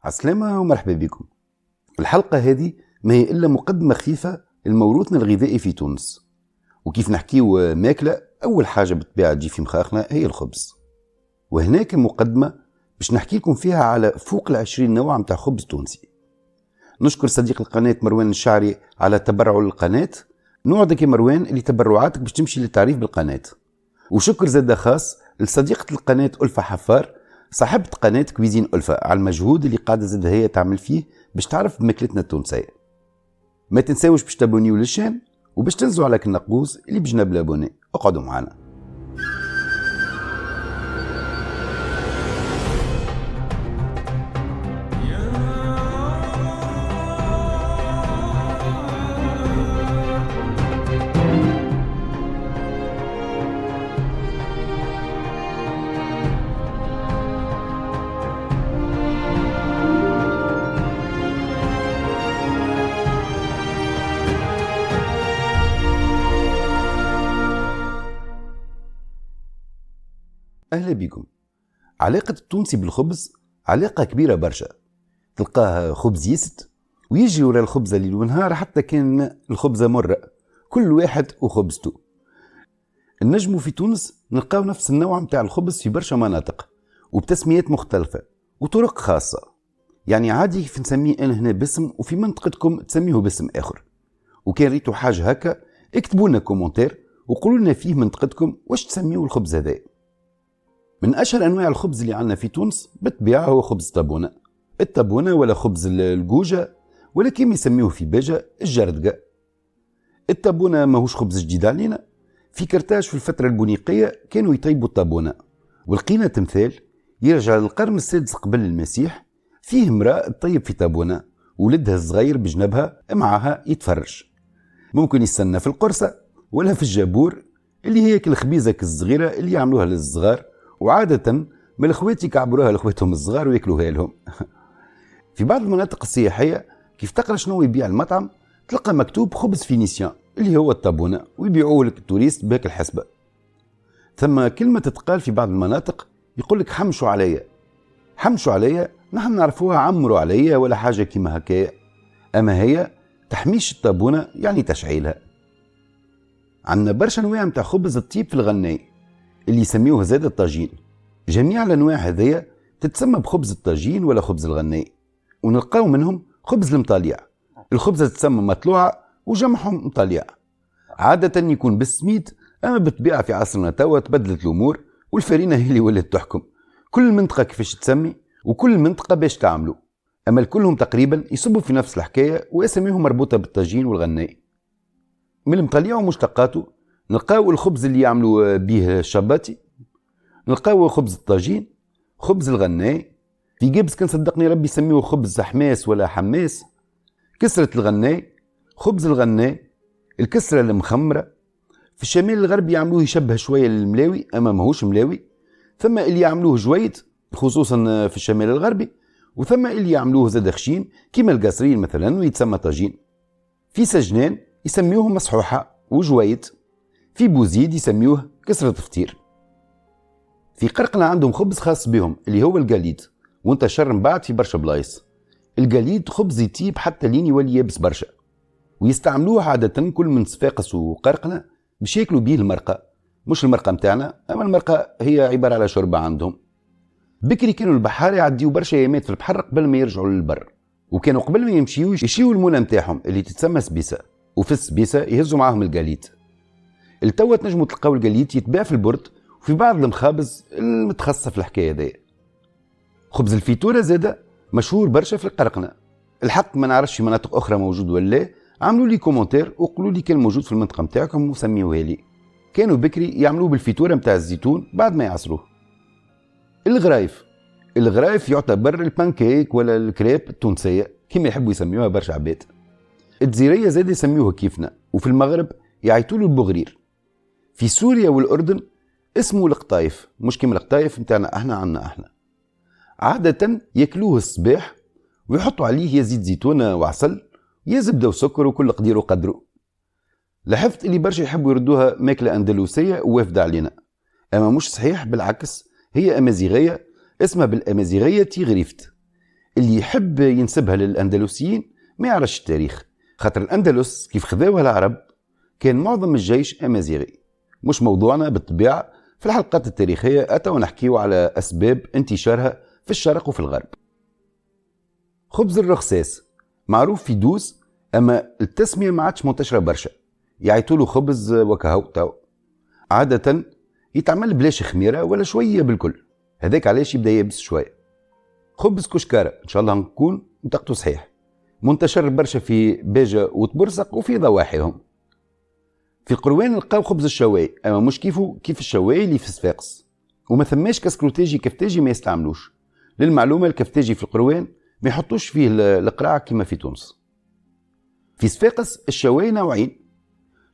عسلامة ومرحبا بكم. الحلقة هذه ما هي إلا مقدمة خفيفة لموروثنا الغذائي في تونس. وكيف نحكيو ماكلة، أول حاجة بالطبيعة تجي في مخاخنا هي الخبز. وهناك مقدمة باش نحكي لكم فيها على فوق 20 نوع متاع خبز تونسي. نشكر صديق القناة مروان الشعري على تبرعه للقناة. نوعدك يا مروان اللي تبرعاتك باش تمشي للتعريف بالقناة. وشكر زاد خاص لصديقة القناة ألفة حفار، صاحبة قناة كويزين ألفة، على المجهود اللي قاعدة زاد هي تعمل فيه باش تعرف بماكلتنا التونسية. ما تنساوش باش تابونيو للشان وباش تنزلوا على النقوز اللي بجنب الابوني. اقعدوا معنا. أهلا بكم. علاقة التونسي بالخبز علاقة كبيرة برشا. تلقاه خبز يست ويجي ورا الخبزة ليل ونهار، حتى كان الخبزة مرة، كل واحد وخبزته. النجم في تونس نلقاو نفس النوع متاع الخبز في برشا مناطق وبتسميات مختلفة وطرق خاصة. يعني عادي كيف نسميه أنا هنا باسم وفي منطقتكم تسميه باسم آخر. وكان ريتوا حاجة هكا اكتبوا لنا كومنتير وقولوا لنا فيه منطقتكم واش تسميوا الخبز هذا. من أشهر أنواع الخبز اللي عندنا في تونس بالطبيعة هو خبز الطابونة. الطابونة ولا خبز الجوجة ولا كيما يسميوه في باجة الجردقة. الطابونة ماهوش خبز جديد علينا. في كرتاج في الفترة البونيقية كانوا يطيبوا الطابونة، ولقينا تمثال يرجع للقرن السادس قبل المسيح، فيه امرأة تطيب في طابونة ولدها الصغير بجنبها معها يتفرج. ممكن يستنى في القرصة ولا في الجابور اللي هي الخبيزة الصغيرة اللي يعملوها للصغار، وعادة ما الأخوات يكعبروها لأخواتهم الصغار وياكلوها لهم. في بعض المناطق السياحية كيف تقرأ شنو يبيع المطعم تلقى مكتوب خبز فينيسيان اللي هو الطابونة، ويبيعوه لك التوريست بهاك الحسبة. ثم كلمة تتقال في بعض المناطق يقول لك حمشوا عليا. حمشوا عليا نحن نعرفوها عمروا عليا ولا حاجة كيما هكايا، أما هي تحميش الطابونة يعني تشعيلها. عندنا برشا أنواع متاع خبز الطيب في الغناي اللي يسميوه زاد الطاجين. جميع الانواع هذيا تتسمى بخبز الطاجين ولا خبز الغناي. ونلقاو منهم خبز المطاليع. الخبزة تتسمى مطلوعة وجمعهم مطاليع. عادة يكون بالسميد، اما بالطبيعة في عصرنا توا تبدلت الامور والفرينة هي اللي ولات تحكم. كل منطقة كيفاش تسمي وكل منطقة باش تعملوا، اما كلهم تقريبا يصبوا في نفس الحكاية واسميهم مربوطة بالطاجين والغناي. من المطاليع ومشتقاته نلقاو الخبز اللي يعملوا به الشباتي، نلقاو خبز الطاجين، خبز الغناي. في جبس كان صدقني ربي يسميوه خبز حماس ولا حماس، كسرة الغناي، خبز الغناي، الكسرة المخمرة. في الشمال الغربي يعملوه يشبه شوية للملاوي أما ماهوش ملاوي. ثم اللي يعملوه جويد خصوصا في الشمال الغربي، وثم اللي يعملوه زاد خشين كيما القصرين مثلا ويتسمى طاجين. في سجنان يسميوه مصحوحة وجويد. في بوزيد يسميوه كسرة فطير. في قرقنة عندهم خبز خاص بهم اللي هو الجليد، وانتشر من بعد في برشا بلايص. الجليد خبز يطيب حتى لين يولي يابس برشا، ويستعملوه عادة كل من صفاقس وقرقنة باش ياكلوا بيه المرقة. مش المرقة متاعنا، اما المرقة هي عبارة على شوربة عندهم. بكري كانوا البحار يعديوا برشا ايامات في البحر قبل ما يرجعوا للبر، وكانوا قبل ما يمشيوا يشيوا المونة متاعهم اللي تتسمى سبيسة، وفي السبيسة يهزوا معاهم الجليد. التوا تنجموا تلقاو الجليد يتباع في البرد وفي بعض المخابز المتخصصة في الحكاية دي. خبز الفيتورة زادة مشهور برشا في القرقنة. الحق ما نعرفش في مناطق أخرى موجود ولا، عملوا لي كومنتير وقولوا لي كان موجود في المنطقة متاعكم وسميوها لي. كانوا بكري يعملوه بالفيتورة متاع الزيتون بعد ما يعصروه. الغرايف يعتبر البانكيك ولا الكريب التونسية كما يحبوا يسميوها برشا عباد. الجزيرية زاد يسميوها كيفنا، وفي المغرب يعيطولوا البغرير. في سوريا والأردن اسمه القطايف، مش كيما القطايف متاعنا احنا عنا احنا. عادة ياكلوه الصباح ويحطوا عليه يا زيت زيتونة وعسل يا زبدة وسكر وكل قدير وقدره. لاحظت اللي برشا يحبوا يردوها ماكلة أندلسية ووافدة علينا، أما مش صحيح، بالعكس هي أمازيغية اسمها بالأمازيغية تيغريفت. اللي يحب ينسبها للأندلسيين ما يعرفش التاريخ، خاطر الأندلس كيف خذاوها العرب كان معظم الجيش أمازيغي. مش موضوعنا بالطبيعة. في الحلقات التاريخية أتوا نحكيو على أسباب انتشارها في الشرق وفي الغرب. خبز الرخصاص معروف في دوس، أما التسمية ما عادش منتشرة برشا، يعيطولو خبز وكهو تو. عادة يتعمل بلاش خميرة ولا شوية بالكل، هذاك علاش يبدأ يابس شوية. خبز كشكارة إن شاء الله نكون منطقته صحيح، منتشر برشا في باجة وتبرسق وفي ضواحيهم. في قروان نلقاو خبز الشواي، أما مش كيف الشواي اللي في صفاقس، وما ثماش كسكروتاجي كفتاجي ما يستعملوش. للمعلومة الكفتاجي في القروان ما يحطوش فيه القراع كما في تونس. في صفاقس الشواي نوعين،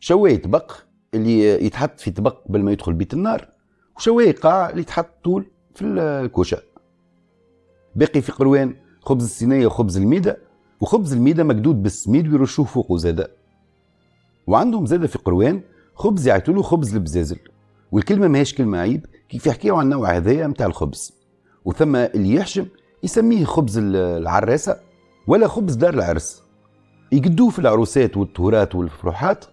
شواي طبق اللي يتحط في طبق قبل ما يدخل بيت النار، وشواي قاع اللي يتحط طول في الكوشة. باقي في قروان خبز الصينية وخبز الميدة، وخبز الميدة مقدود بالسميد ويرشوه فوقه زادة. وعندهم زادة في قروان خبز يعيطولو خبز البزازل، والكلمة ماهيش كلمة عيب كيف يحكيو عن النوع هذايا متاع الخبز. وثم اللي يحشم يسميه خبز العراسة ولا خبز دار العرس، يقدوه في العروسات والطهورات والفروحات،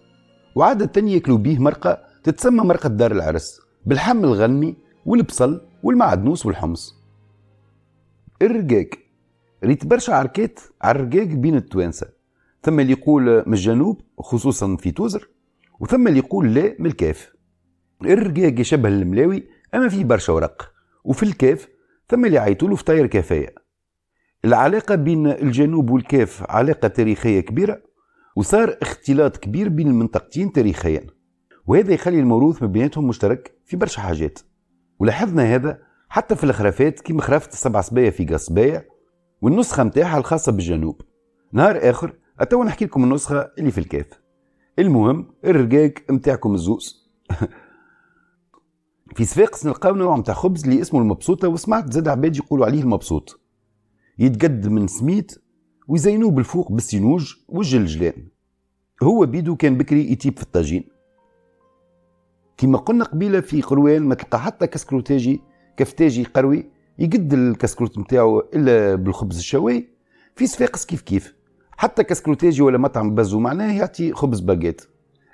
وعادة ياكلوا بيه مرقة تتسمى مرقة دار العرس بالحم الغنمي والبصل والمعدنوس والحمص. الرقاق ريت برشا عركات على الرقاق بين التوانسة، ثم اللي يقول من الجنوب خصوصا في توزر، وثم اللي يقول لا من الكاف. الرقاق يشبه الملاوي أما فيه برشا ورق، وفي الكاف ثم اللي عيطولو فطاير كافية. العلاقة بين الجنوب والكاف علاقة تاريخية كبيرة، وصار اختلاط كبير بين المنطقتين تاريخيا، وهذا يخلي الموروث ما بيناتهم مشترك في برشا حاجات. ولاحظنا هذا حتى في الخرافات كيما خرافة السبع صبايا في قصبايا والنسخة متاعها الخاصة بالجنوب. نهار آخر أتوا نحكي لكم النسخة اللي في الكاف. المهم الرقاق متاعكم الزوز. في صفاقس نلقاو نوع متاع خبز اللي اسمه المبسوطة، وسمعت زاد عباد يقولوا عليه المبسوط. يتقد من سميت ويزينوه بالفوق بالسينوج والجلجلان. هو بيدو كان بكري يتيب في الطاجين. كما قلنا قبيلة في قروان ما تلقى حتى كسكروتاجي كفتاجي قروي يقد الكسكروت متاعو إلا بالخبز الشواي. في صفاقس كيف حتى كسكروتاجي ولا مطعم بازو معناه يعطي خبز باجيت،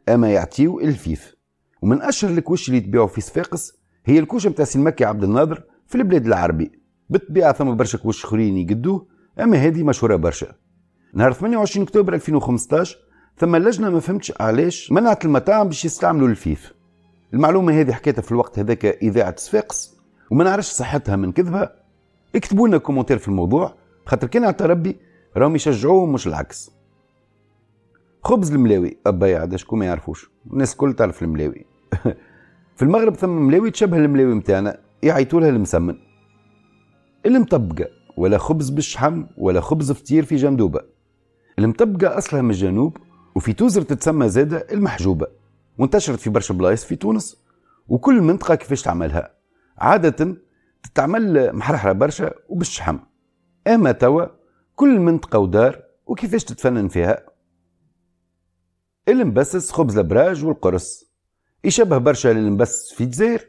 أما يعطيو الفيف. ومن أشهر الكوش اللي تبيعوا في صفاقس هي الكوشة متاع سي المكي عبد الناظر في البلاد العربي. بالطبيعة ثم برشا كوش اخرين يقدوه، أما هذه مشهورة برشا. نهار 28 أكتوبر 2015 ثم اللجنة ما فهمتش علاش منعت المطاعم باش يستعملوا الفيف. المعلومة هذه حكيتها في الوقت هذاك إذاعة صفاقس، وما نعرفش صحتها من كذبها. اكتبوا لنا كومنتير في الموضوع، خاطر كان عطا ربي راهم يشجعوه مش العكس. خبز الملاوي أبايا عاد شكون ما يعرفوش، الناس الكل تعرف الملاوي. في المغرب ثم ملاوي تشبه الملاوي متاعنا يعيطولها المسمن. المطبقة ولا خبز بالشحم ولا خبز فطير في جندوبة. المطبقة أصلها من الجنوب، وفي توزر تتسمى زادة المحجوبة، وانتشرت في برشا بلايص في تونس، وكل منطقة كيفاش تعملها. عادة تتعمل محرحرة برشا وبالشحم، أما توا كل منطقة ودار وكيفاش تتفنن فيها. المبسس خبز الابراج والقرص يشبه برشا للمبسس في الجزائر،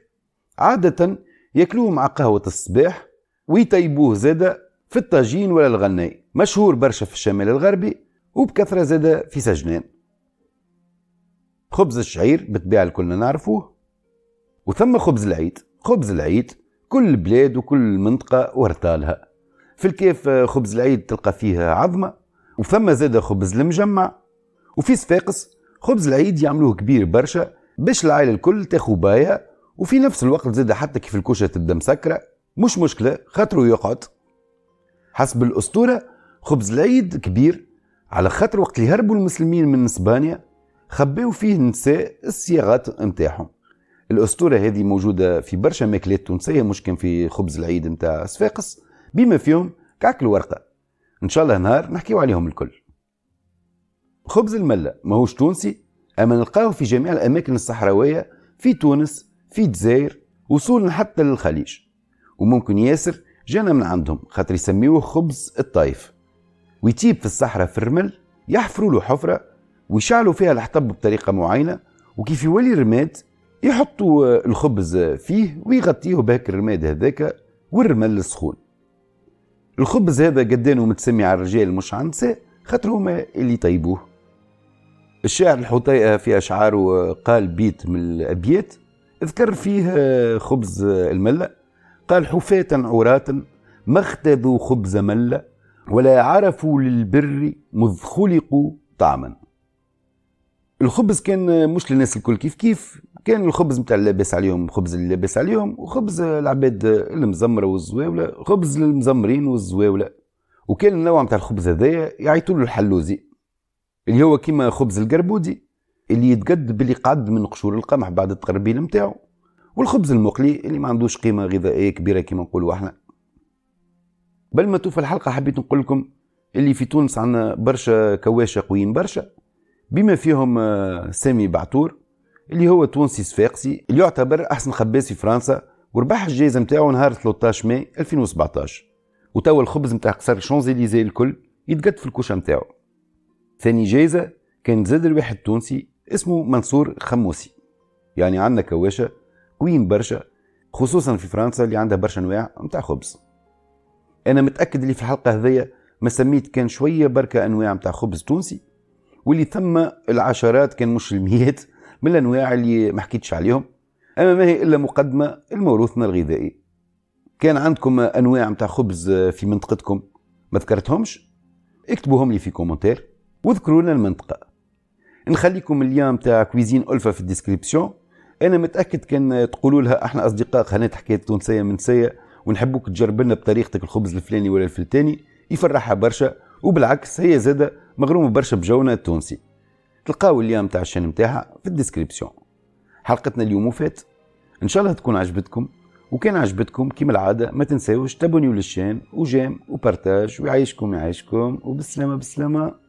عادة ياكلوه مع قهوة الصباح ويطيبوه زادة في الطاجين ولا الغناي، مشهور برشا في الشمال الغربي وبكثرة زادة في سجنان. خبز الشعير بالطبيعة الكلنا نعرفوه. وثم خبز العيد. خبز العيد كل بلاد وكل منطقة ورطالها. في الكيف خبز العيد تلقى فيها عظمة، وثم زادة خبز المجمع. وفي صفاقس خبز العيد يعملوه كبير برشا باش العائلة الكل تاخو باية، وفي نفس الوقت زادة حتى كيف الكوشة تبدا مسكرة مش مشكلة خاطرو يقعد. حسب الأسطورة خبز العيد كبير على خاطر وقت اللي هربوا المسلمين من اسبانيا خباو فيه النساء الصياغات متاعهم. الأسطورة هذه موجودة في برشا ماكلات تونسية، مش كان في خبز العيد متاع صفاقس، بما فيهم كعك الورقة. إن شاء الله نهار نحكيو عليهم الكل. خبز الملة ماهوش تونسي، أما نلقاه في جميع الأماكن الصحراوية في تونس في الجزائر وصولا حتى للخليج، وممكن ياسر جانا من عندهم خاطر يسميوه خبز الطايف. ويتيب في الصحراء في الرمل، يحفروا له حفرة ويشعلوا فيها الحطب بطريقة معينة، وكيف يولي رماد يحطوا الخبز فيه ويغطيه بهك الرماد هذاك والرمل السخون. الخبز هذا قدانه متسمي على الرجال مش على النساء خاطر هما اللي يطيبوه. الشاعر الحطيئة في أشعاره قال بيت من الأبيات اذكر فيه خبز الملة، قال: حفاة عراة ما اختذوا خبز ملة ولا عرفوا للبر مذ خلقوا طعما. الخبز كان مش للناس الكل كيف كيف، كان الخبز متاع اللاباس عليهم خبز اللي لاباس عليهم، وخبز العباد المزمرة والزواولة خبز للمزمرين والزواولة. وكان النوع متاع الخبز هذايا يعيطوا له الحلوزي، اللي هو كيما خبز القربودي اللي يتقد باللي قعد من قشور القمح بعد التقربيل متاعه، والخبز المقلي اللي ما عندوش قيمة غذائية كبيرة كيما نقولوا احنا. بل ما توفى الحلقة حبيت نقول لكم اللي في تونس عندنا برشا كواشة قويين برشا، بما فيهم سامي بعتور اللي هو تونسي صفاقسي اللي يعتبر احسن خباز في فرنسا، وربح الجائزة متاعه نهار 13 ماي 2017. وتوا الخبز متاع قصر شانزليزيه الكل يتقد في الكوشة متاعه. ثاني جائزة كان زاد الواحد تونسي اسمه منصور خموسي. يعني عندنا كواشة قويين برشا خصوصا في فرنسا اللي عندها برشا انواع متاع خبز. انا متأكد اللي في الحلقة هذيا ما سميت كان شوية بركة انواع متاع خبز تونسي، واللي ثم العشرات كان مش المئات من الانواع اللي ما حكيتش عليهم، اما ما هي الا مقدمة الموروثنا الغذائي. كان عندكم انواع متاع خبز في منطقتكم ما ذكرتهمش؟ اكتبوهم لي في كومنتير واذكروا لنا المنطقة. نخليكم اليوم متاع كويزين ألفا في الديسكريبسيون. انا متأكد كان تقولوا لها احنا اصدقاء قناة حكاية تونسية منسية ونحبوك تجرب لنا بطريقتك الخبز الفلاني ولا الفلتاني، يفرحها برشا، وبالعكس هي زادة مغرومة برشا بجونا التونسي. تلقاو اليوم متاع الشان متاعها في الديسكريبسيون. حلقتنا اليوم وفات، ان شاء الله تكون عجبتكم، وكان عجبتكم كيما العادة ما تنساوش تابونيو للشان وجيم وبارتاج، ويعيشكم وبالسلامة.